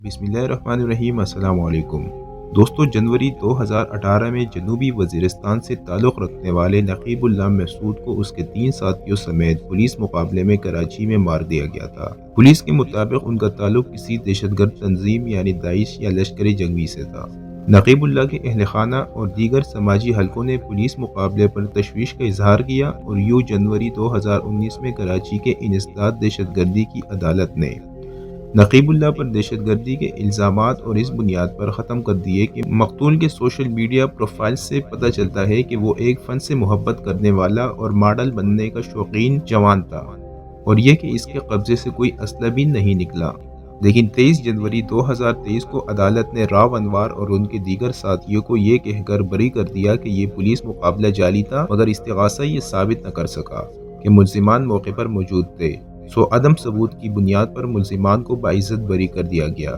बिस्मिल्लाहिर्रहमानिर्रहीम। अस्सलाम वालेकुम दोस्तों। जनवरी 2018 में जनूबी वज़ीरिस्तान से ताल्लुक़ रखने वाले नकीबुल्लाह महसूद को उसके 3 साथियों समेत पुलिस मुकाबले में कराची में मार दिया गया था। पुलिस के मुताबिक उनका ताल्लुक़ किसी दहशतगर्द तंजीम यानी दाइश या लश्करी जंगी से था। नकीबुल्लाह के अहल खाना और दीगर समाजी हलकों ने पुलिस मुकाबले पर तशवीश का इजहार किया और यूँ जनवरी 2019 में कराची के इंसदाद दहशतगर्दी की अदालत ने नकीबुल्लाह पर दहशतगर्दी के इल्ज़ामात और इस बुनियाद पर ख़त्म कर दिए कि मकतूल के सोशल मीडिया प्रोफाइल से पता चलता है कि वो एक फ़न से मोहब्बत करने वाला और मॉडल बनने का शौकीन जवान था, और यह कि इसके कब्ज़े से कोई असला भी नहीं निकला। लेकिन 23 जनवरी 2023 को अदालत ने राव अनवर और उनके दीगर साथियों को ये कहकर बरी कर दिया कि ये पुलिस मुकाबला जाली था, मगर इस्तिगासा ये साबित न कर सका कि मुल्ज़िमान मौके पर मौजूद थे। सो अदम सबूत की बुनियाद पर मुल्ज़िमान को बाइज़्ज़त बरी कर दिया गया।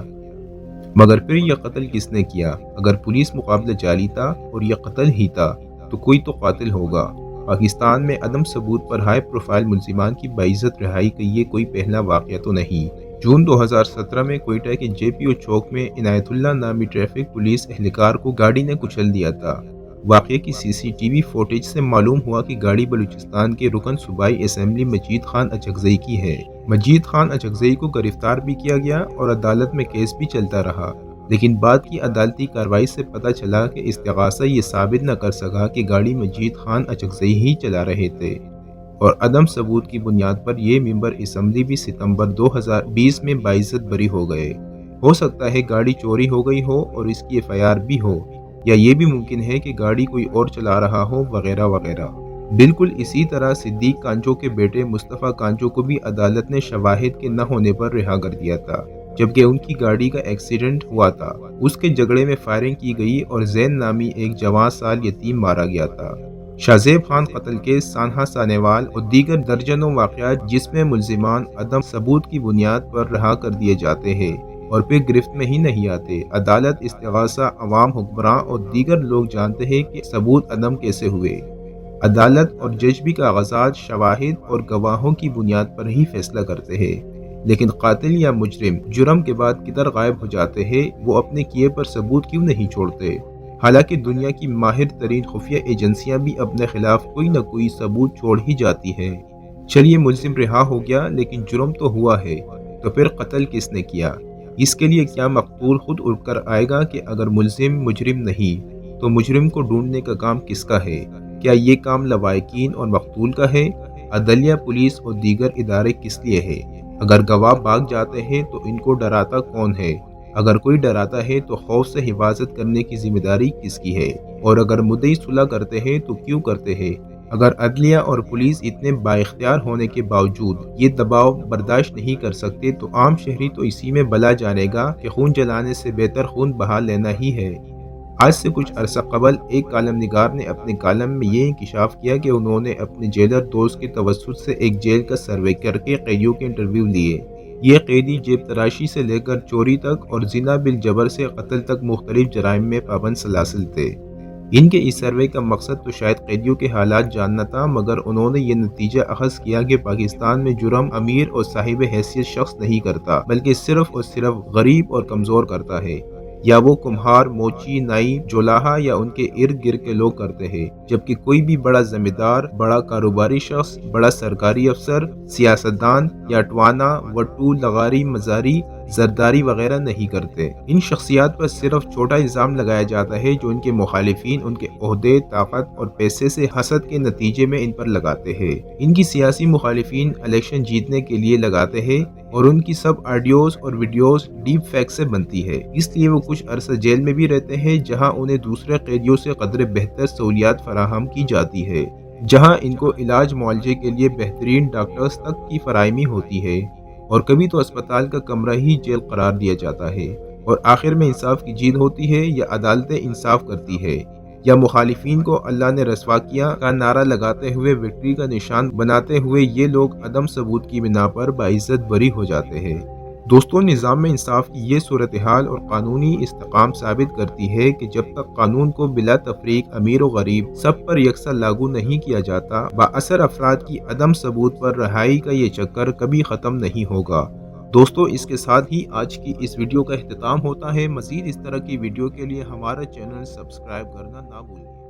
मगर फिर यह कत्ल किसने किया? अगर पुलिस मुकाबला जाली था और यह कत्ल ही था तो कोई तो कातिल होगा। पाकिस्तान में अदम सबूत पर हाई प्रोफाइल मुल्ज़िमान की बाइज़्ज़त रिहाई का ये कोई पहला वाक़या तो नहीं। जून 2017 में कोयटा के JPO चौक में इनायतुल्लाह नामी ट्रैफिक पुलिस एहलकार को गाड़ी ने कुचल दिया था। वाक़े की CCTV फुटेज से मालूम हुआ कि गाड़ी बलूचिस्तान के रुकन सूबाई असम्बली मजीद खान अचकज़ई की है। मजीद खान अचकज़ई को गिरफ्तार भी किया गया और अदालत में केस भी चलता रहा, लेकिन बाद की अदालती कार्रवाई से पता चला कि इस्तिगासा ये साबित न कर सका कि गाड़ी मजीद खान अचकज़ई ही चला रहे थे, और अदम सबूत की बुनियाद पर ये मेंबर असम्बली भी सितंबर 2020 में बाइज़्ज़त बरी हो गए। हो सकता है गाड़ी चोरी हो गई हो और इसकी FIR भी हो, या ये भी मुमकिन है कि गाड़ी कोई और चला रहा हो, वगैरह वगैरह। बिल्कुल इसी तरह सिद्दीक कांचो के बेटे मुस्तफ़ा कांचो को भी अदालत ने शवाहिद के न होने पर रिहा कर दिया था, जबकि उनकी गाड़ी का एक्सीडेंट हुआ था। उसके झगड़े में फायरिंग की गई और जैन नामी एक जवान साल यतीम मारा गया था। शाहजेब खान कत्ल केस, सानहा सानेवाल और दीगर दर्जनों वाक़यात जिसमें मुल्ज़िमान अदम सबूत की बुनियाद पर रिहा कर दिए जाते हैं और फिर गिरफ्त में ही नहीं आते। अदालत, इस्तिगासा, अवाम, हुक्मरान और दीगर लोग जानते हैं कि सबूत अदम कैसे हुए। अदालत और जज भी कागजात, शवाहिद और गवाहों की बुनियाद पर ही फैसला करते हैं। लेकिन कातिल या मुजरिम जुर्म के बाद किधर गायब हो जाते हैं, वो अपने किए पर सबूत क्यों नहीं छोड़ते? हालांकि दुनिया की माहिर तरीन खुफिया एजेंसियां भी अपने खिलाफ कोई न कोई सबूत छोड़ ही जाती हैं। चलिए, मुल्जिम रिहा हो गया, लेकिन जुर्म तो हुआ है, तो फिर कत्ल किसने किया? इसके लिए क्या मकतूल खुद उठकर आएगा कि अगर मुल्जिम मुजरिम नहीं, तो मुजरिम को ढूंढने का काम किसका है? क्या ये काम लवाहिकीन और मकतूल का है? अदलिया, पुलिस और दीगर इदारे किस लिए है? अगर गवाह भाग जाते हैं तो इनको डराता कौन है? अगर कोई डराता है तो खौफ से हिफाजत करने की जिम्मेदारी किसकी है? और अगर मुद्दई सुलह करते हैं तो क्यों करते हैं? अगर अदलिया और पुलिस इतने बाइख्तियार होने के बावजूद ये दबाव बर्दाश्त नहीं कर सकते, तो आम शहरी तो इसी में भला जानेगा कि खून जलाने से बेहतर खून बहा लेना ही है। आज से कुछ अरसा कबल एक कालम निगार ने अपने कालम में ये इंकिशाफ किया कि उन्होंने अपने जेलर दोस्त के तवस्सुत से एक जेल का सर्वे करके कैदियों के इंटरव्यू लिए। ये कैदी जेब तराशी से लेकर चोरी तक और जिना बिल जबर से कत्ल तक मुख्तलिफ जराइम में पाबंद सलासिल थे। इनके इस सर्वे का मकसद तो शायद कैदियों के हालात जानना था, मगर उन्होंने ये नतीजा अखज़ किया कि पाकिस्तान में जुर्म अमीर और साहिब हैसियत शख्स नहीं करता, बल्कि सिर्फ और सिर्फ गरीब और कमज़ोर करता है। या वो कुम्हार, मोची, नाई, जोलाहा या उनके इर्द गिर्द के लोग करते हैं, जबकि कोई भी बड़ा जमींदार, बड़ा कारोबारी शख्स, बड़ा सरकारी अफसर, सियासतदान या टवाना, वट्टू, लगारी, मजारी, जरदारी वगैरह नहीं करते। इन शख्सियात पर सिर्फ छोटा इल्ज़ाम लगाया जाता है जो इनके मुखालिफिन उनके ओहदे, ताकत और पैसे से हसद के नतीजे में इन पर लगाते हैं। इनकी सियासी मुखालिफिन इलेक्शन जीतने के लिए लगाते हैं और उनकी सब ऑडियोज और वीडियोस डीप फैक्ट से बनती है। इसलिए वो कुछ अरसा जेल में भी रहते हैं, जहां उन्हें दूसरे कैदियों से कदर बेहतर सहूलियात फराहम की जाती है, जहां इनको इलाज मुआवजे के लिए बेहतरीन डॉक्टर्स तक की फराहमी होती है, और कभी तो अस्पताल का कमरा ही जेल करार दिया जाता है। और आखिर में इंसाफ की जीत होती है, या अदालतें इंसाफ करती है, या मुखालिफिन को अल्लाह ने रसवा किया का नारा लगाते हुए विक्ट्री का निशान बनाते हुए ये लोग अदम सबूत की बिना पर बाइज्जत बरी हो जाते हैं। दोस्तों, निज़ाम में इंसाफ की ये सूरत हाल और कानूनी इस्तेकाम साबित करती है कि जब तक कानून को बिला तफरीक अमीर और गरीब सब पर यकसा लागू नहीं किया जाता, बाअसर अफराद की अदम सबूत पर रहाई का ये चक्कर कभी ख़त्म नहीं होगा। دوستوں اس کے ساتھ ہی آج کی اس ویڈیو کا اختتام ہوتا ہے۔ مزید اس طرح کی ویڈیو کے لیے ہمارا چینل سبسکرائب کرنا نہ بھولیں۔